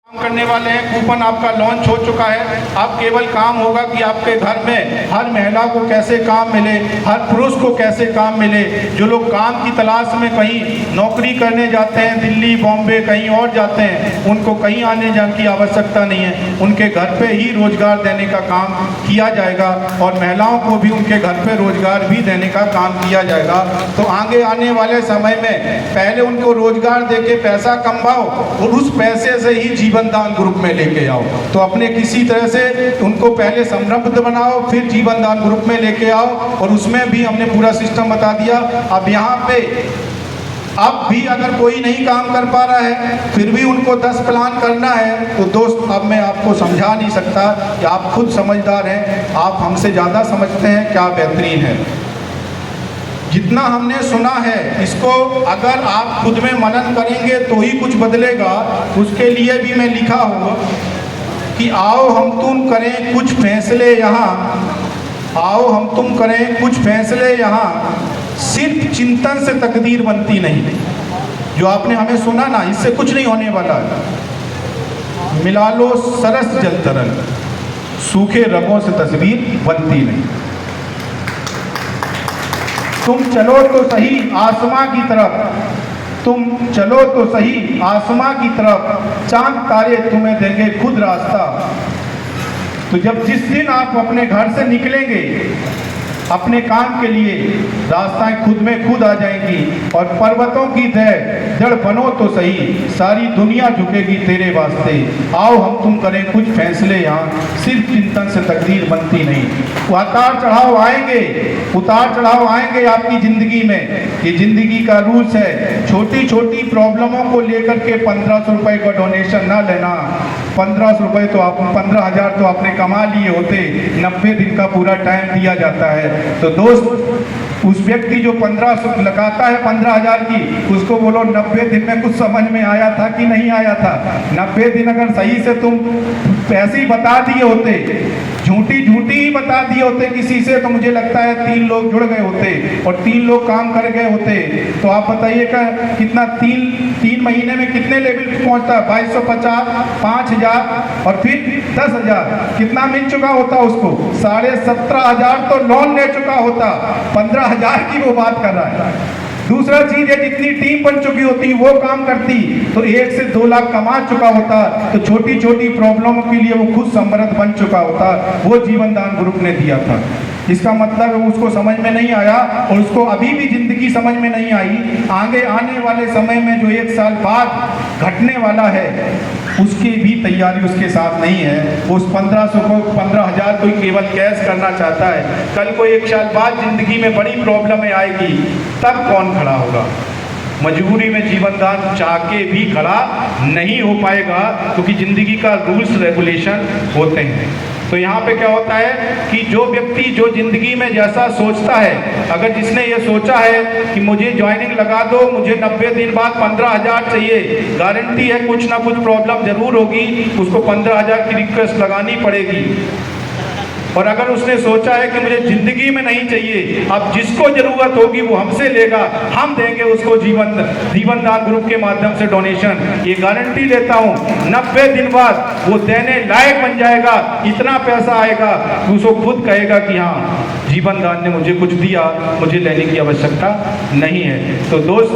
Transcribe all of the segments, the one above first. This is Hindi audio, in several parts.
काम करने वाले हैं। कूपन आपका लॉन्च हो चुका है। अब केवल काम होगा कि आपके घर में हर महिला को कैसे काम मिले, हर पुरुष को कैसे काम मिले। जो लोग काम की तलाश में कहीं नौकरी करने जाते हैं, दिल्ली बॉम्बे कहीं और जाते हैं, उनको कहीं आने जाने की आवश्यकता नहीं है। उनके घर पे ही रोजगार देने का काम किया जाएगा और महिलाओं को भी उनके घर पे रोजगार भी देने का काम किया जाएगा। तो आगे आने वाले समय में पहले उनको रोजगार देके पैसा कमाओ और उस पैसे से ही जीवन दान ग्रुप में लेके आओ। तो अपने किसी तरह से उनको पहले समृद्ध बनाओ, फिर जीवन दान ग्रुप में लेके आओ। और उसमें भी हमने पूरा सिस्टम बता दिया। अब यहाँ पे अब भी अगर कोई नहीं काम कर पा रहा है, फिर भी उनको 10 प्लान करना है, तो दोस्त अब मैं आपको समझा नहीं सकता कि आप खुद समझदार हैं, आप हमसे ज़्यादा समझते हैं क्या बेहतरीन है। जितना हमने सुना है इसको अगर आप खुद में मनन करेंगे तो ही कुछ बदलेगा। उसके लिए भी मैं लिखा हूँ कि आओ हम तुम करें कुछ फैसले यहाँ, आओ हम तुम करें कुछ फैसले यहाँ, सिर्फ चिंतन से तकदीर बनती नहीं। जो आपने हमें सुना ना, इससे कुछ नहीं होने वाला है। मिला लो सरस जल तरल, सूखे रगों से तस्वीर बनती नहीं। तुम चलो तो सही आसमां की तरफ, तुम चलो तो सही आसमां की तरफ, चांद तारे तुम्हें देंगे खुद रास्ता। तो जब जिस दिन आप अपने घर से निकलेंगे अपने काम के लिए, रास्ताएं खुद में खुद आ जाएंगी और पर्वतों की जड़ बनो तो सही, सारी दुनिया झुकेगी तेरे वास्ते। आओ हम तुम करें कुछ फैसले यहाँ, सिर्फ चिंतन से तकदीर बनती नहीं। उतार चढ़ाव आएंगे, उतार चढ़ाव आएंगे आपकी ज़िंदगी में। ये ज़िंदगी का रूल्स है। छोटी छोटी प्रॉब्लमों को लेकर के 1500 रुपये का डोनेशन ना लेना। 1500 रुपये तो आप 15,000 तो आपने कमा लिए होते, 90 दिन का पूरा टाइम दिया जाता है। तो दोस्त, उस व्यक्ति जो 1500 लगाता है 15,000 की, उसको बोलो 90 दिन में कुछ समझ में आया था कि नहीं आया था। 90 दिन अगर सही से तुम पैसे ही बता दिए होते, झूठी ही बता दिए होते किसी से, तो मुझे लगता है 3 लोग जुड़ गए होते और 3 लोग काम कर गए होते। तो आप बताइए कितना 3 महीने में कितने लेवल पे पहुंचता है? 2250, 5000 और फिर 10,000, कितना मिल चुका होता उसको? 17,500 तो लोन ले चुका होता। 15,000 की वो बात कर रहा है। दूसरा चीज है, जितनी टीम बन चुकी होती वो काम करती तो 1 से 2 लाख कमा चुका होता। तो छोटी छोटी प्रॉब्लमों के लिए वो खुद समृद्ध बन चुका होता। वो जीवन दान ग्रुप ने दिया था। इसका मतलब है उसको समझ में नहीं आया और उसको अभी भी जिंदगी समझ में नहीं आई। आगे आने वाले समय में जो 1 साल बाद घटने वाला है उसकी भी तैयारी उसके साथ नहीं है। उस 1500 को 15,000 कोई केवल कैश करना चाहता है। कल को 1 साल बाद जिंदगी में बड़ी प्रॉब्लम आएगी, तब कौन खड़ा होगा? मजबूरी में जीवन दान चाह के भी खड़ा नहीं हो पाएगा, क्योंकि जिंदगी का रूल्स रेगुलेशन होते हैं। तो यहाँ पे क्या होता है कि जो व्यक्ति जो जिंदगी में जैसा सोचता है, अगर जिसने ये सोचा है कि मुझे ज्वाइनिंग लगा दो, मुझे 90 दिन बाद 15,000 चाहिए, गारंटी है कुछ ना कुछ प्रॉब्लम जरूर होगी, उसको 15,000 की रिक्वेस्ट लगानी पड़ेगी। और अगर उसने सोचा है कि मुझे जिंदगी में नहीं चाहिए, अब जिसको जरूरत होगी वो हमसे लेगा, हम देंगे उसको जीवन दान ग्रुप के माध्यम से डोनेशन। ये गारंटी लेता हूँ 90 दिन बाद वो देने लायक बन जाएगा। इतना पैसा आएगा उसको खुद कहेगा कि हाँ, जीवन दान ने मुझे कुछ दिया, मुझे लेने की आवश्यकता नहीं है। तो दोस्त,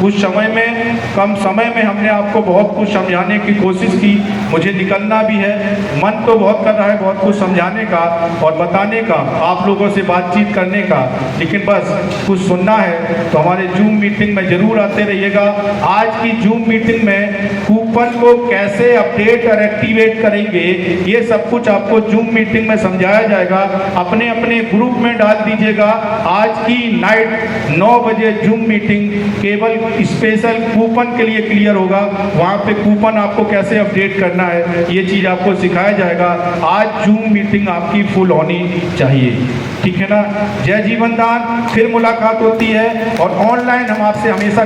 कुछ समय में, कम समय में हमने आपको बहुत कुछ समझाने की कोशिश की। मुझे निकलना भी है, मन तो बहुत कर रहा है बहुत कुछ समझाने का और बताने का, आप लोगों से बातचीत करने का, लेकिन बस कुछ सुनना है तो हमारे जूम मीटिंग में जरूर आते रहिएगा। आज की जूम मीटिंग में कूपन को कैसे अपडेट और एक्टिवेट करेंगे, ये सब कुछ आपको जूम मीटिंग में समझाया जाएगा। अपने अपने ग्रुप में डाल दीजिएगा। आज की नाइट 9 बजे जूम मीटिंग केवल स्पेशल कूपन के लिए क्लियर होगा। वहाँ पे कूपन आपको कैसे अपडेट करना है ये चीज़ आपको सिखाया जाएगा। आज जूम मीटिंग आपकी फुल होनी चाहिए, ठीक है ना? जय जीवन दान। फिर मुलाकात होती है और ऑनलाइन हम आपसे हमेशा